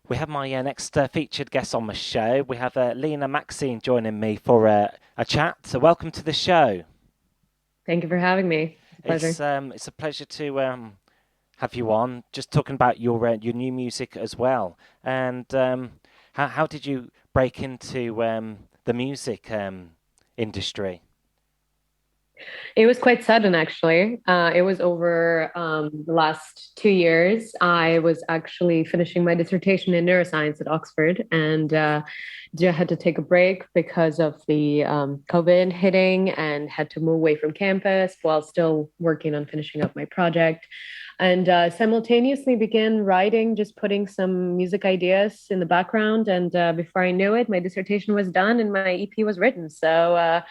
We have my next featured guest on the show. We have Lina Maxine joining me for a chat. So welcome to the show. Thank you for having me. It's a It's pleasure. um, it's a pleasure to have you on. Just talking about your new music as well. And how did you break into the music industry? It was quite sudden, actually. It was over the last 2 years. I was actually finishing my dissertation in neuroscience at Oxford, and had to take a break because of the COVID hitting, and had to move away from campus while still working on finishing up my project. And simultaneously began writing, just putting some music ideas in the background. And before I knew it, my dissertation was done and my EP was written. So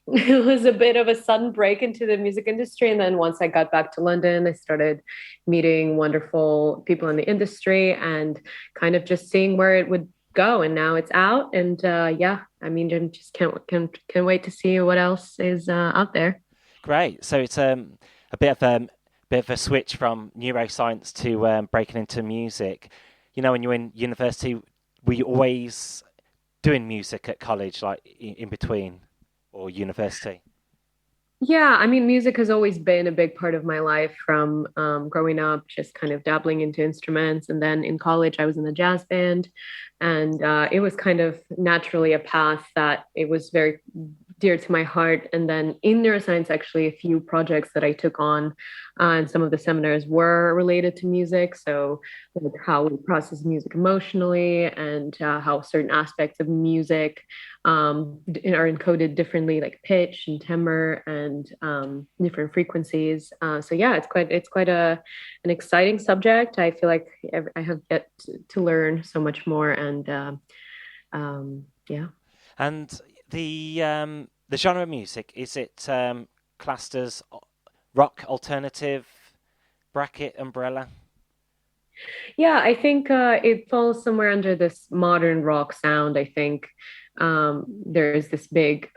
it was a bit of a sudden break into the music industry. And then once I got back to London, I started meeting wonderful people in the industry and kind of just seeing where it would go. And now it's out. And yeah, I mean, I just can't wait to see what else is out there. Great. So it's a bit of a switch from neuroscience to breaking into music. You know, when you're in university, were you always doing music at college, like in between or university? Yeah, I mean, music has always been a big part of my life from growing up, just kind of dabbling into instruments. And then in college, I was in a jazz band. And it was kind of naturally a path that it was very dear to my heart. And then in neuroscience, actually, a few projects that I took on and some of the seminars were related to music. So, like how we process music emotionally and how certain aspects of music are encoded differently, like pitch and timbre and different frequencies. So yeah, it's quite a an exciting subject. I feel like I have yet to learn so much more, and yeah. And the genre of music, is it classed as rock alternative bracket umbrella? Yeah, I think it falls somewhere under this modern rock sound. I think there's this big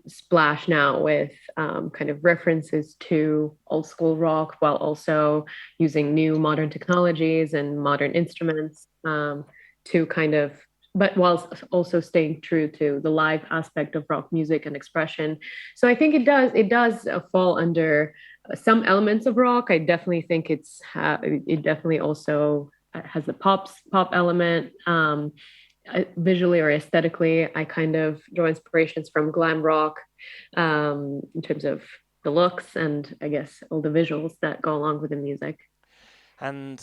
splash now with kind of references to old school rock while also using new modern technologies and modern instruments to kind of, but while also staying true to the live aspect of rock music and expression. So I think it does fall under some elements of rock. I definitely think it definitely also has the pop element. Visually or aesthetically, I kind of draw inspirations from glam rock in terms of the looks and I guess all the visuals that go along with the music. And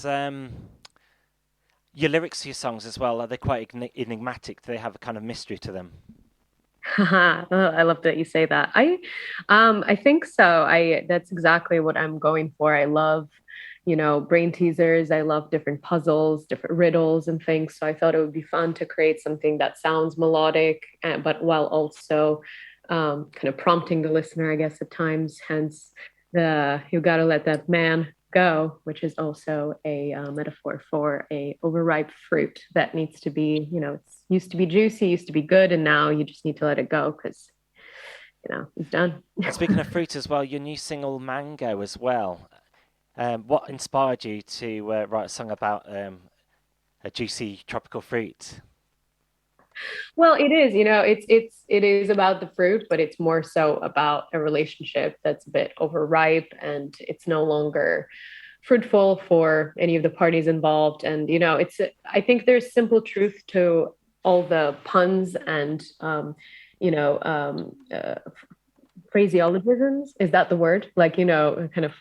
your lyrics to your songs as well, are they quite enigmatic? Do they have a kind of mystery to them? Oh, I love that you say that. I think so. I That's exactly what I'm going for. I love, brain teasers. I love different puzzles, different riddles and things. So I thought it would be fun to create something that sounds melodic, but while also kind of prompting the listener, I guess, at times. Hence the "you gotta let that man go," which is also a metaphor for a overripe fruit that needs to be, it's used to be juicy, used to be good, and now you just need to let it go because it's done. And speaking of fruit as well, your new single Mango as well. What inspired you to write a song about a juicy tropical fruit? Well, it is, it is about the fruit, but it's more so about a relationship that's a bit overripe and it's no longer fruitful for any of the parties involved. And I think there's simple truth to all the puns and you know phraseologisms. Is that the word? Like, kind of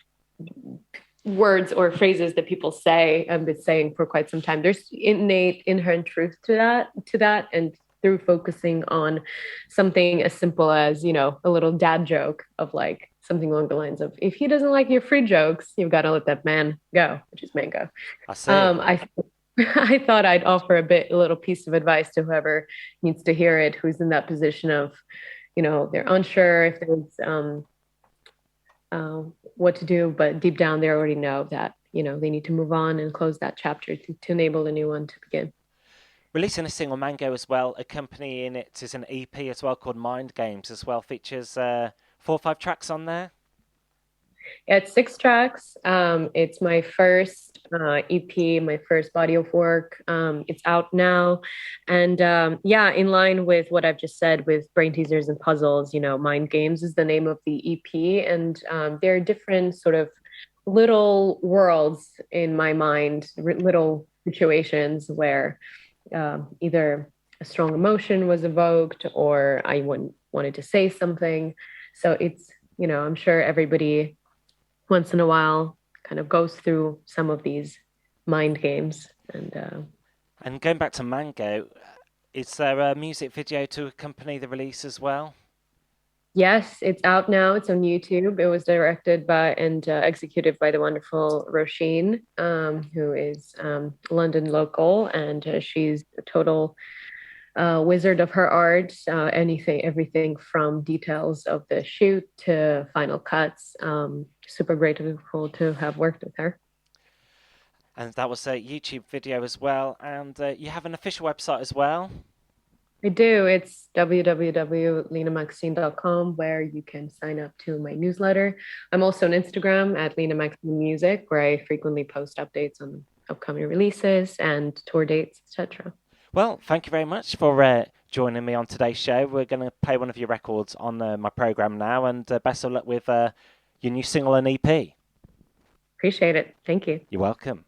words or phrases that people say and been saying for quite some time. There's innate inherent truth to that, and through focusing on something as simple as, a little dad joke of like something along the lines of, if he doesn't like your free jokes, you've got to let that man go, which is mango. I see. I I thought I'd offer a little piece of advice to whoever needs to hear it, who's in that position of, they're unsure if there's what to do, but deep down they already know that, they need to move on and close that chapter to enable a new one to begin. Releasing a single Mango as well, accompanying it is an EP as well called Mind Games as well. Features 4 or 5 tracks on there. Yeah, it's 6 tracks. It's my first EP, my first body of work. It's out now. And yeah, in line with what I've just said with Brain Teasers and Puzzles, Mind Games is the name of the EP. And there are different sort of little worlds in my mind, little situations where either a strong emotion was evoked or wanted to say something. So I'm sure everybody once in a while kind of goes through some of these mind games. And going back to Mango, is there a music video to accompany the release as well? Yes, it's out now. It's on YouTube. It was directed by and executed by the wonderful Roisin, who is London local, and she's a total wizard of her art. Everything from details of the shoot to final cuts. Super grateful to have worked with her. And that was a YouTube video as well. And you have an official website as well. I do. It's www.linamaxine.com where you can sign up to my newsletter. I'm also on Instagram at Lina Maxine Music, where I frequently post updates on upcoming releases and tour dates, etc. Well, thank you very much for joining me on today's show. We're going to play one of your records on my program now, and best of luck with your new single and EP. Appreciate it. Thank you. You're welcome.